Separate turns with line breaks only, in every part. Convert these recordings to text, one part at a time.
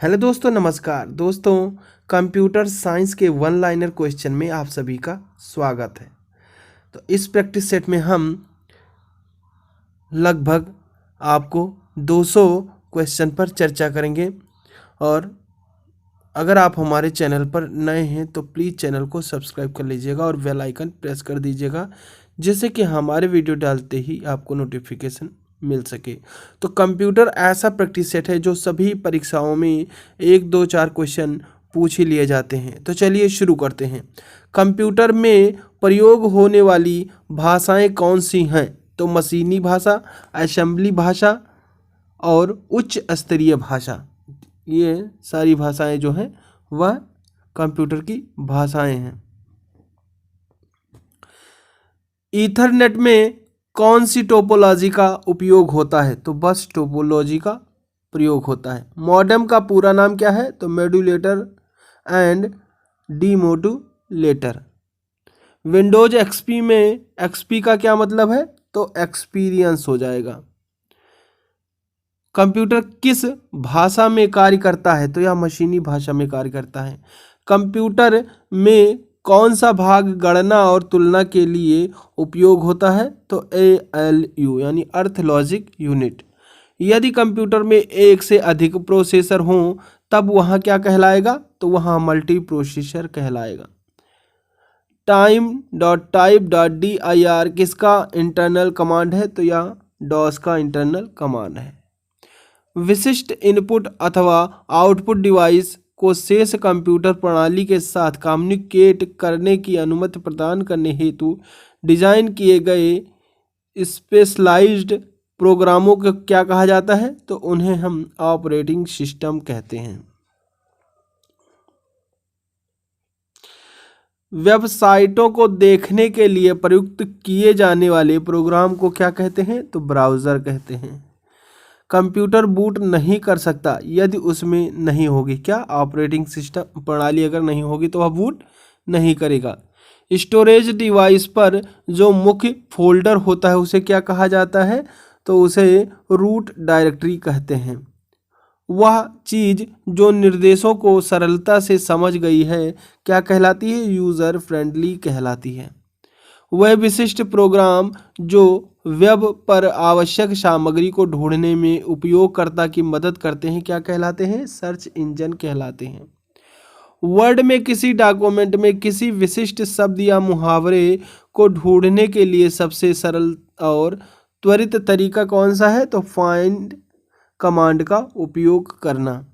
Hello दोस्तों, नमस्कार दोस्तों। कंप्यूटर साइंस के वन लाइनर क्वेश्चन में आप सभी का स्वागत है। तो इस प्रैक्टिस सेट में हम लगभग आपको 200 क्वेश्चन पर चर्चा करेंगे। और अगर आप हमारे चैनल पर नए हैं तो प्लीज़ चैनल को सब्सक्राइब कर लीजिएगा और बेल आइकन प्रेस कर दीजिएगा, जिससे कि हमारे वीडियो डालते ही आपको नोटिफिकेशन मिल सके। तो कंप्यूटर ऐसा प्रैक्टिस सेट है जो सभी परीक्षाओं में 1, 2, 4 क्वेश्चन पूछ ही लिए जाते हैं। तो चलिए शुरू करते हैं। कंप्यूटर में प्रयोग होने वाली भाषाएं कौन सी हैं? तो मशीनी भाषा, असेंबली भाषा और उच्च स्तरीय भाषा, ये सारी भाषाएं जो हैं वह कंप्यूटर की भाषाएं हैं। ईथरनेट में कौन सी टोपोलॉजी का उपयोग होता है? तो बस टोपोलॉजी का प्रयोग होता है। मॉडेम का पूरा नाम क्या है? तो modulator and demodulator. Windows XP में एक्सपी का क्या मतलब है? तो एक्सपीरियंस हो जाएगा। कंप्यूटर किस भाषा में कार्य करता है? तो यह मशीनी भाषा में कार्य करता है। कंप्यूटर में कौन सा भाग गणना और तुलना के लिए उपयोग होता है? तो ALU यानी अर्थ लॉजिक यूनिट। यदि कंप्यूटर में एक से अधिक प्रोसेसर हों तब वहाँ क्या कहलाएगा? तो वहाँ मल्टी प्रोसेसर कहलाएगा। time.type.dir किसका इंटरनल कमांड है? तो यह DOS का इंटरनल कमांड है। विशिष्ट इनपुट अथवा आउटपुट डिवाइस को शेष कंप्यूटर प्रणाली के साथ कम्युनिकेट करने की अनुमति प्रदान करने हेतु डिजाइन किए गए स्पेशलाइज्ड प्रोग्रामों को क्या कहा जाता है? तो उन्हें हम ऑपरेटिंग सिस्टम कहते हैं। वेबसाइटों को देखने के लिए प्रयुक्त किए जाने वाले प्रोग्राम को क्या कहते हैं? तो ब्राउज़र कहते हैं। कंप्यूटर बूट नहीं कर सकता यदि उसमें नहीं होगी क्या? ऑपरेटिंग सिस्टम प्रणाली अगर नहीं होगी तो वह बूट नहीं करेगा। स्टोरेज डिवाइस पर जो मुख्य फोल्डर होता है उसे क्या कहा जाता है? तो उसे रूट डायरेक्टरी कहते हैं। वह चीज़ जो निर्देशों को सरलता से समझ गई है क्या कहलाती है? यूज़र फ्रेंडली कहलाती है। वह विशिष्ट प्रोग्राम जो वेब पर आवश्यक सामग्री को ढूंढने में उपयोगकर्ता की मदद करते हैं क्या कहलाते हैं? सर्च इंजन कहलाते हैं। वर्ड में किसी डॉक्यूमेंट में किसी विशिष्ट शब्द या मुहावरे को ढूंढने के लिए सबसे सरल और त्वरित तरीका कौन सा है? तो फाइंड कमांड का उपयोग करना।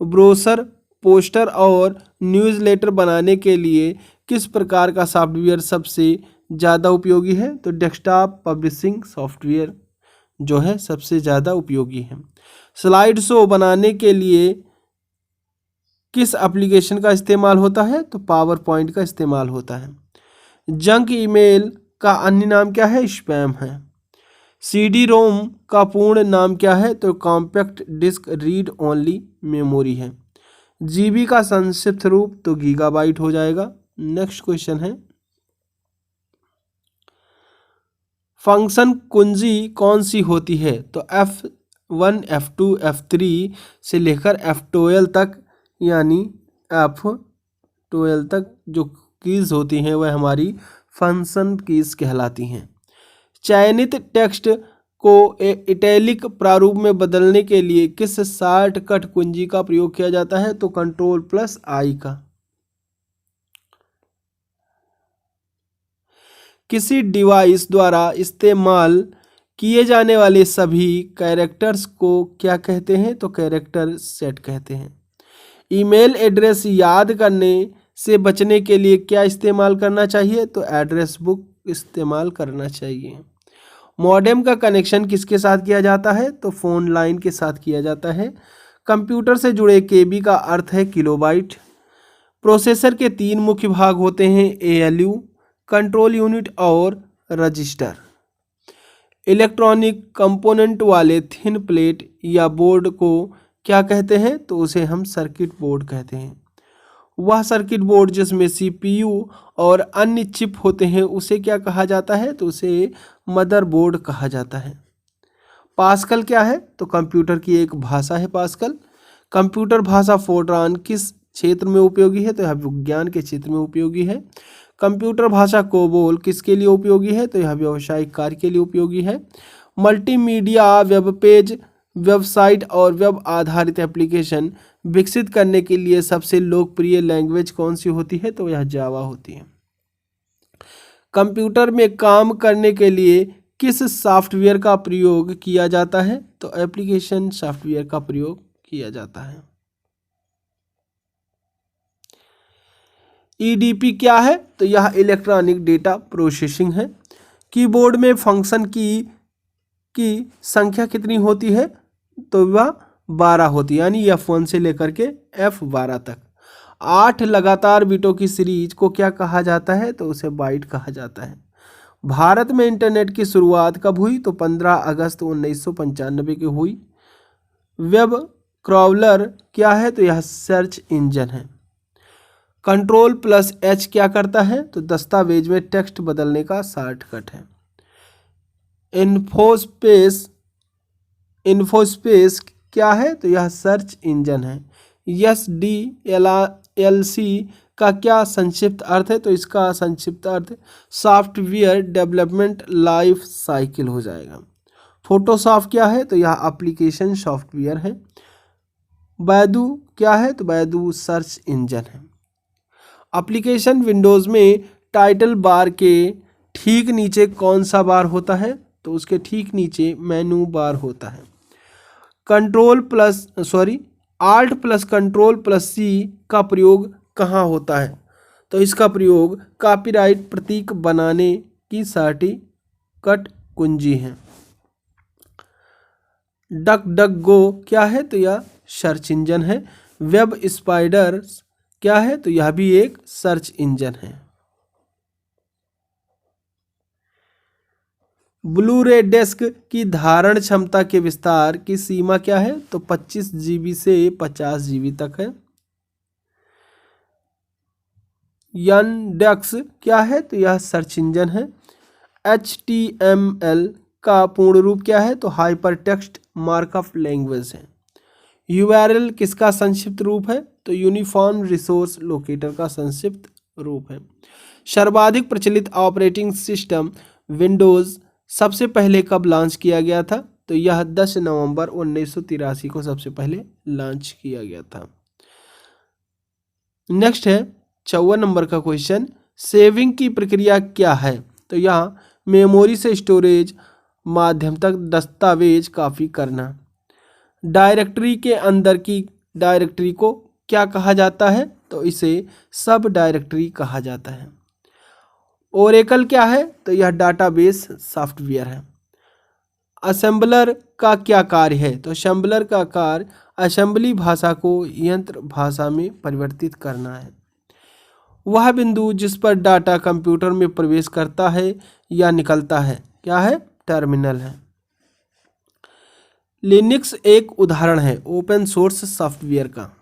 ब्रोशर, पोस्टर और न्यूज़लेटर बनाने के लिए किस प्रकार का सॉफ्टवेयर सबसे ज़्यादा उपयोगी है? तो डेस्कटॉप पब्लिशिंग सॉफ्टवेयर जो है सबसे ज़्यादा उपयोगी है। स्लाइड शो बनाने के लिए किस एप्लीकेशन का इस्तेमाल होता है? तो पावर पॉइंट का इस्तेमाल होता है। जंक ईमेल का अन्य नाम क्या है? स्पैम है। CD रोम का पूर्ण नाम क्या है? तो compact disc read only memory है। GB का संक्षिप्त रूप तो गीगाबाइट हो जाएगा। नेक्स्ट क्वेश्चन है, फंक्शन कुंजी कौन सी होती है? तो F1, F2, F3 से लेकर F12 तक, यानी F12 तक जो कीज़ होती हैं वह हमारी फंक्शन कीज़ कहलाती हैं। चयनित टेक्स्ट को इटैलिक प्रारूप में बदलने के लिए किस शॉर्टकट कुंजी का प्रयोग किया जाता है? तो Ctrl+I का। किसी डिवाइस द्वारा इस्तेमाल किए जाने वाले सभी कैरेक्टर्स को क्या कहते हैं? तो कैरेक्टर सेट कहते हैं। ईमेल एड्रेस याद करने से बचने के लिए क्या इस्तेमाल करना चाहिए? तो एड्रेस बुक इस्तेमाल करना चाहिए। मॉडेम का कनेक्शन किसके साथ किया जाता है? तो फ़ोन लाइन के साथ किया जाता है। कंप्यूटर से जुड़े KB का अर्थ है किलोबाइट। प्रोसेसर के 3 मुख्य भाग होते हैं, ALU, कंट्रोल यूनिट और रजिस्टर। इलेक्ट्रॉनिक कंपोनेंट वाले थिन प्लेट या बोर्ड को क्या कहते हैं? तो उसे हम सर्किट बोर्ड कहते हैं। वह सर्किट बोर्ड जिसमें CPU और अन्य चिप होते हैं उसे क्या कहा जाता है? तो उसे मदरबोर्ड कहा जाता है। पास्कल क्या है? तो कंप्यूटर की एक भाषा है पास्कल। कंप्यूटर भाषा फोर्ट्रान किस क्षेत्र में उपयोगी है? तो यह विज्ञान के क्षेत्र में उपयोगी है। कंप्यूटर भाषा कोबोल किसके लिए उपयोगी है? तो यह व्यावसायिक कार्य के लिए उपयोगी है। मल्टीमीडिया वेब पेज, वेबसाइट और वेब आधारित एप्लीकेशन विकसित करने के लिए सबसे लोकप्रिय लैंग्वेज कौन सी होती है? तो यह जावा होती है। कंप्यूटर में काम करने के लिए किस सॉफ्टवेयर का प्रयोग किया जाता है? तो एप्लीकेशन सॉफ्टवेयर का प्रयोग किया जाता है। ईडीपी क्या है? तो यह इलेक्ट्रॉनिक डेटा प्रोसेसिंग है। कीबोर्ड में फंक्शन की संख्या कितनी होती है? तो वह 12 होती है, यानी F1 से लेकर के F12 तक। 8 लगातार बिटों की सीरीज को क्या कहा जाता है? तो उसे बाइट कहा जाता है। भारत में इंटरनेट की शुरुआत कब हुई? तो 15 अगस्त 1995 की हुई। वेब क्रॉलर क्या है? तो यह सर्च इंजन है। Ctrl+H क्या करता है? तो दस्तावेज में टेक्स्ट बदलने का शॉर्टकट है। इन्फोस्पेस क्या है? तो यह सर्च इंजन है। SDLC का क्या संक्षिप्त अर्थ है? तो इसका संक्षिप्त अर्थ सॉफ्टवेयर डेवलपमेंट लाइफ साइकिल हो जाएगा। फोटोशॉप क्या है? तो यह एप्लीकेशन सॉफ्टवेयर है। बैदू क्या है? तो बैदू सर्च इंजन है। एप्लीकेशन विंडोज़ में टाइटल बार के ठीक नीचे कौन सा बार होता है? तो उसके ठीक नीचे मेनू बार होता है। Alt+C का प्रयोग कहाँ होता है? तो इसका प्रयोग कॉपीराइट प्रतीक बनाने की शॉर्टकट कुंजी है। डक डक गो क्या है? तो यह सर्च इंजन है। वेब स्पाइडर्स क्या है? तो यह भी एक सर्च इंजन है। ब्लू रे डिस्क की धारण क्षमता के विस्तार की सीमा क्या है? तो 25 GB से 50 GB तक है। Yandex क्या है? तो यह सर्च इंजन है। HTML का पूर्ण रूप क्या है? तो हाइपर टेक्स्ट मार्कअप लैंग्वेज है। URL किसका संक्षिप्त रूप है? तो यूनिफॉर्म रिसोर्स लोकेटर का संक्षिप्त रूप है। सर्वाधिक प्रचलित ऑपरेटिंग सिस्टम विंडोज़ सबसे पहले कब लॉन्च किया गया था? तो यह 10 नवंबर 1983 को सबसे पहले लॉन्च किया गया था। नेक्स्ट है 54 नंबर का क्वेश्चन, सेविंग की प्रक्रिया क्या है? तो यह मेमोरी से स्टोरेज माध्यम तक दस्तावेज कॉपी करना। डायरेक्टरी के अंदर की डायरेक्टरी को क्या कहा जाता है? तो इसे सब डायरेक्टरी कहा जाता है। ओरेकल क्या है? तो यह डाटाबेस सॉफ्टवेयर है। असेंबलर का क्या कार्य है? तो असेंबलर का कार्य असेंबली भाषा को यंत्र भाषा में परिवर्तित करना है। वह बिंदु जिस पर डाटा कंप्यूटर में प्रवेश करता है या निकलता है क्या है? टर्मिनल है। लिनक्स एक उदाहरण है ओपन सोर्स सॉफ्टवेयर का।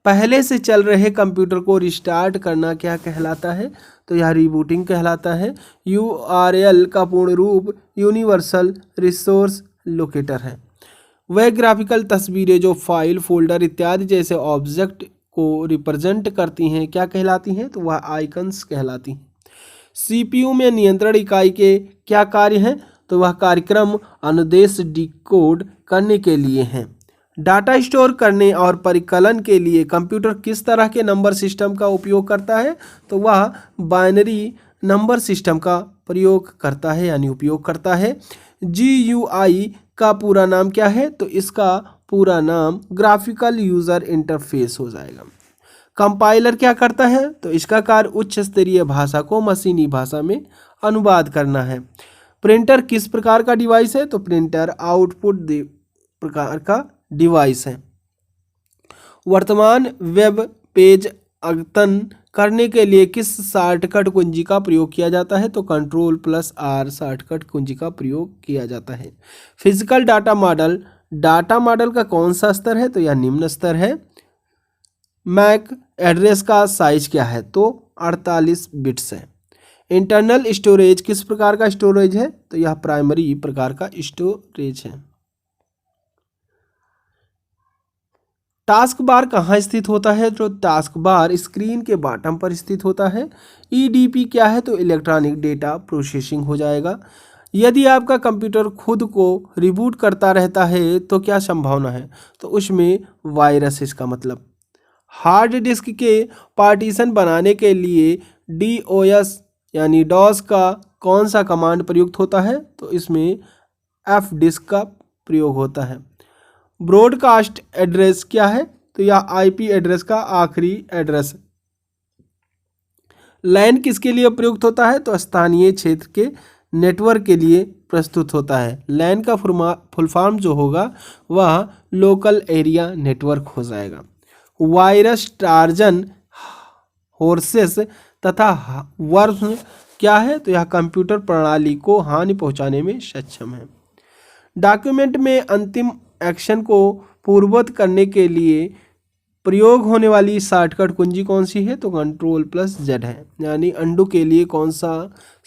पहले से चल रहे कंप्यूटर को रिस्टार्ट करना क्या कहलाता है? तो यह रीबूटिंग कहलाता है। URL का पूर्ण रूप यूनिवर्सल रिसोर्स लोकेटर है। वह ग्राफिकल तस्वीरें जो फाइल, फोल्डर इत्यादि जैसे ऑब्जेक्ट को रिप्रेजेंट करती हैं क्या कहलाती हैं? तो वह आइकन्स कहलाती हैं। CPU में नियंत्रण इकाई के क्या कार्य हैं? तो वह कार्यक्रम अनुदेश डिकोड करने के लिए हैं। डाटा स्टोर करने और परिकलन के लिए कंप्यूटर किस तरह के नंबर सिस्टम का उपयोग करता है? तो वह बाइनरी नंबर सिस्टम का प्रयोग करता है यानी उपयोग करता है। GUI का पूरा नाम क्या है? तो इसका पूरा नाम ग्राफिकल यूज़र इंटरफेस हो जाएगा। कंपाइलर क्या करता है? तो इसका कार्य उच्च स्तरीय भाषा को मशीनी भाषा में अनुवाद करना है। प्रिंटर किस प्रकार का डिवाइस है? तो प्रिंटर आउटपुट प्रकार का डिवाइस है। वर्तमान वेब पेज अद्यतन करने के लिए किस शॉर्टकट कुंजी का प्रयोग किया जाता है? तो Ctrl+R शॉर्टकट कुंजी का प्रयोग किया जाता है। फिजिकल डाटा मॉडल का कौन सा स्तर है? तो यह निम्न स्तर है। मैक एड्रेस का साइज क्या है? तो 48 बिट्स है। इंटरनल स्टोरेज किस प्रकार का स्टोरेज है? तो यह प्राइमरी प्रकार का स्टोरेज है। टास्क बार कहाँ स्थित होता है? तो टास्क बार स्क्रीन के बॉटम पर स्थित होता है। ईडीपी क्या है? तो इलेक्ट्रॉनिक डेटा प्रोसेसिंग हो जाएगा। यदि आपका कंप्यूटर खुद को रिबूट करता रहता है तो क्या संभावना है? तो उसमें वायरस इसका मतलब। हार्ड डिस्क के पार्टीशन बनाने के लिए डीओएस यानी डॉस का कौन सा कमांड प्रयुक्त होता है? तो इसमें एफ डिस्क का प्रयोग होता है। ब्रॉडकास्ट एड्रेस क्या है? तो यह आईपी एड्रेस का आखिरी एड्रेस। लैन किसके लिए प्रयुक्त होता है? तो स्थानीय क्षेत्र के नेटवर्क के लिए प्रस्तुत होता है। लैन का फुल फॉर्म जो होगा वह लोकल एरिया नेटवर्क हो जाएगा। वायरस ट्राजन हॉर्सेस तथा वर्म क्या है? तो यह कंप्यूटर प्रणाली को हानि पहुंचाने में सक्षम है। डॉक्यूमेंट में अंतिम एक्शन को पूर्ववत करने के लिए प्रयोग होने वाली शॉर्टकट कुंजी कौन सी है? तो Ctrl+Z है। यानी अंडू के लिए कौन सा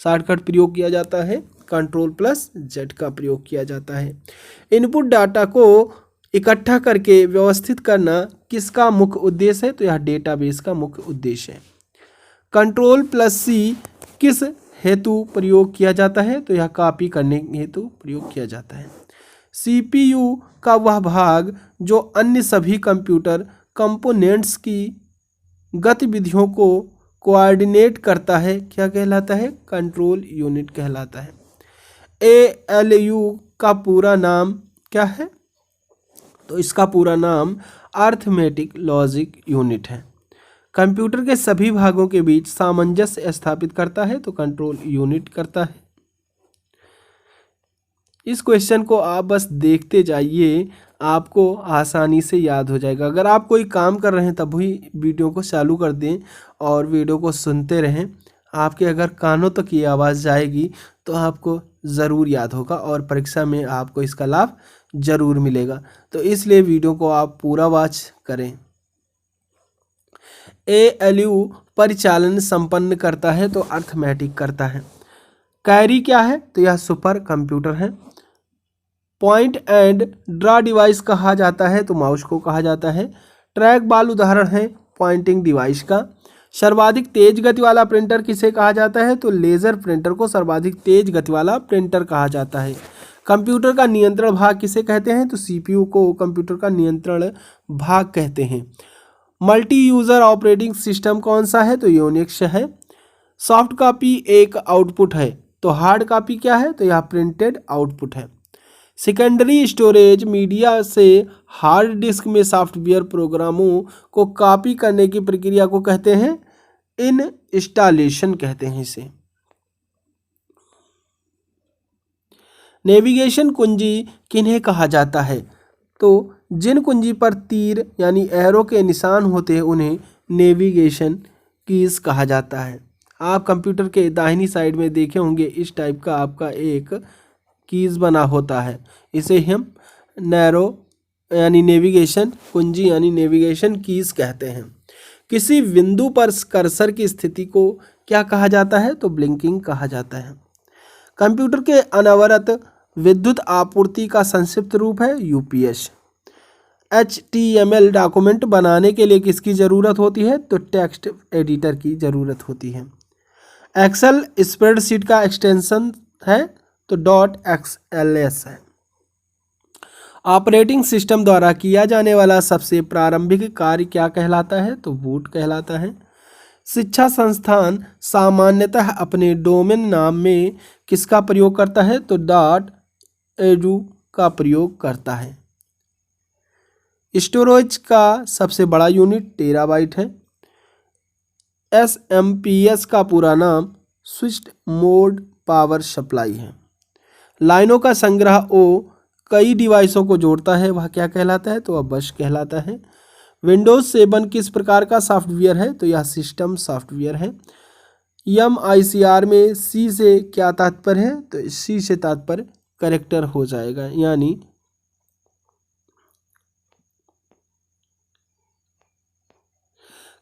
शॉर्टकट प्रयोग किया जाता है? Ctrl+Z का प्रयोग किया जाता है। इनपुट डाटा को इकट्ठा करके व्यवस्थित करना किसका मुख्य उद्देश्य है? तो यह डेटाबेस का मुख्य उद्देश्य है। Ctrl+C किस हेतु प्रयोग किया जाता है? तो यह कॉपी करने हेतु प्रयोग किया जाता है। सीपीयू का वह भाग जो अन्य सभी कंप्यूटर कंपोनेंट्स की गतिविधियों को कोऑर्डिनेट करता है क्या कहलाता है? कंट्रोल यूनिट कहलाता है। एएलयू का पूरा नाम क्या है? तो इसका पूरा नाम अर्थमेटिक लॉजिक यूनिट है। कंप्यूटर के सभी भागों के बीच सामंजस्य स्थापित करता है तो कंट्रोल यूनिट करता है। इस क्वेश्चन को आप बस देखते जाइए, आपको आसानी से याद हो जाएगा। अगर आप कोई काम कर रहे हैं तब भी वीडियो को चालू कर दें और वीडियो को सुनते रहें। आपके अगर कानों तक ये आवाज़ जाएगी तो आपको ज़रूर याद होगा और परीक्षा में आपको इसका लाभ ज़रूर मिलेगा। तो इसलिए वीडियो को आप पूरा वॉच करें। एएलयू परिचालन संपन्न करता है तो अर्थमेटिक करता है। कैरी क्या है? तो यह सुपर कंप्यूटर है। पॉइंट एंड ड्रा डिवाइस कहा जाता है तो माउस को कहा जाता है। ट्रैक बॉल उदाहरण है पॉइंटिंग डिवाइस का। सर्वाधिक तेज गति वाला प्रिंटर किसे कहा जाता है? तो लेजर प्रिंटर को सर्वाधिक तेज गति वाला प्रिंटर कहा जाता है। कंप्यूटर का नियंत्रण भाग किसे कहते हैं? तो सीपीयू को कंप्यूटर का नियंत्रण भाग कहते हैं। मल्टी यूजर ऑपरेटिंग सिस्टम कौन सा है? तो यूनिक्स है। सॉफ्ट कॉपी एक आउटपुट है तो हार्ड कॉपी क्या है? तो यह प्रिंटेड आउटपुट है। सेकेंडरी स्टोरेज मीडिया से हार्ड डिस्क में सॉफ्टवेयर प्रोग्रामों को कॉपी करने की प्रक्रिया को कहते हैं इंस्टॉलेशन कहते हैं इसे। नेविगेशन कुंजी किन्हें कहा जाता है? तो जिन कुंजी पर तीर यानी एरो के निशान होते हैं उन्हें नेविगेशन कीज कहा जाता है। आप कंप्यूटर के दाहिनी साइड में देखे होंगे इस टाइप का आपका एक कीज बना होता है, इसे हम नैरो यानी नेविगेशन कुंजी यानी नेविगेशन कीज कहते हैं। किसी बिंदु पर कर्सर की स्थिति को क्या कहा जाता है? तो ब्लिंकिंग कहा जाता है। कंप्यूटर के अनवरत विद्युत आपूर्ति का संक्षिप्त रूप है यूपीएस। HTML डॉक्यूमेंट बनाने के लिए किसकी ज़रूरत होती है? तो टेक्स्ट एडिटर की ज़रूरत होती है। एक्सेल स्प्रेडशीट का एक्सटेंशन है तो .xls है। ऑपरेटिंग सिस्टम द्वारा किया जाने वाला सबसे प्रारंभिक कार्य क्या कहलाता है? तो बूट कहलाता है। शिक्षा संस्थान सामान्यतः अपने डोमेन नाम में किसका प्रयोग करता है? तो .edu का प्रयोग करता है। स्टोरेज का सबसे बड़ा यूनिट टेराबाइट है। SMPS का पूरा नाम स्विच्ड मोड पावर सप्लाई है। लाइनों का संग्रह O कई डिवाइसों को जोड़ता है, वह क्या कहलाता है? तो वह बस कहलाता है। विंडोज 7 किस प्रकार का सॉफ्टवेयर है? तो यह सिस्टम सॉफ्टवेयर है। MICR में C से क्या तात्पर्य है? तो C से तात्पर्य करेक्टर हो जाएगा, यानी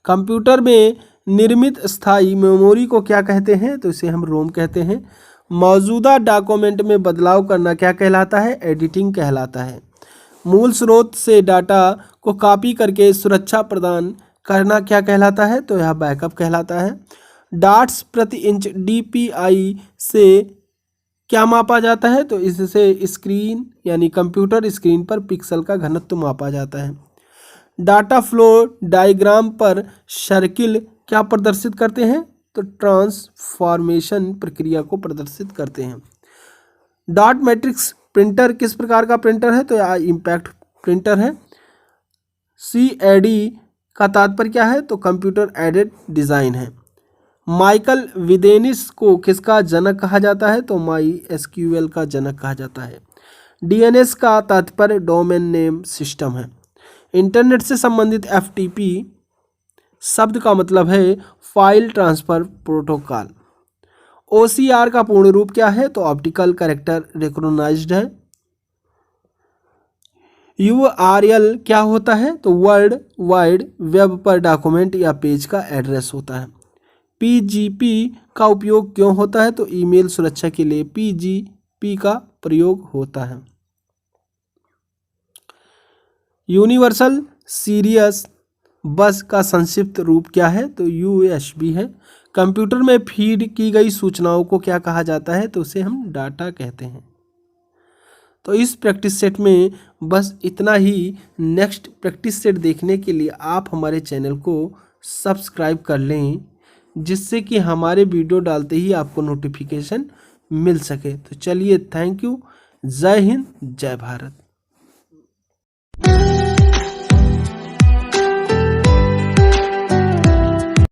कंप्यूटर में निर्मित स्थायी मेमोरी को क्या कहते हैं? तो इसे हम रोम कहते हैं। मौजूदा डॉक्यूमेंट में बदलाव करना क्या कहलाता है? एडिटिंग कहलाता है। मूल स्रोत से डाटा को कॉपी करके सुरक्षा प्रदान करना क्या कहलाता है? तो यह बैकअप कहलाता है। डॉट्स प्रति इंच DPI से क्या मापा जाता है? तो इससे स्क्रीन यानी कंप्यूटर स्क्रीन पर पिक्सल का घनत्व मापा जाता है। डाटा फ्लो डायग्राम पर सर्किल क्या प्रदर्शित करते हैं? तो ट्रांसफॉर्मेशन प्रक्रिया को प्रदर्शित करते हैं। डॉट मैट्रिक्स प्रिंटर किस प्रकार का प्रिंटर है? तो यह इम्पैक्ट प्रिंटर है। CAD का तात्पर्य क्या है? तो कंप्यूटर एडेड डिज़ाइन है। माइकल विदेनिस को किसका जनक कहा जाता है? तो MySQL का जनक कहा जाता है। DNS का तात्पर्य डोमेन नेम सिस्टम है। इंटरनेट से संबंधित FTP शब्द का मतलब है फाइल ट्रांसफर प्रोटोकॉल। OCR का पूर्ण रूप क्या है? तो ऑप्टिकल कैरेक्टर रिकॉग्नाइज्ड है। URL क्या होता है? तो वर्ल्ड वाइड वेब पर डॉक्यूमेंट या पेज का एड्रेस होता है। PGP का उपयोग क्यों होता है? तो ईमेल सुरक्षा के लिए PGP का प्रयोग होता है। यूनिवर्सल सीरियस बस का संक्षिप्त रूप क्या है? तो USB है। कंप्यूटर में फीड की गई सूचनाओं को क्या कहा जाता है? तो उसे हम डाटा कहते हैं। तो इस प्रैक्टिस सेट में बस इतना ही। नेक्स्ट प्रैक्टिस सेट देखने के लिए आप हमारे चैनल को सब्सक्राइब कर लें, जिससे कि हमारे वीडियो डालते ही आपको नोटिफिकेशन मिल सके। तो चलिए, थैंक यू। जय हिंद, जय भारत।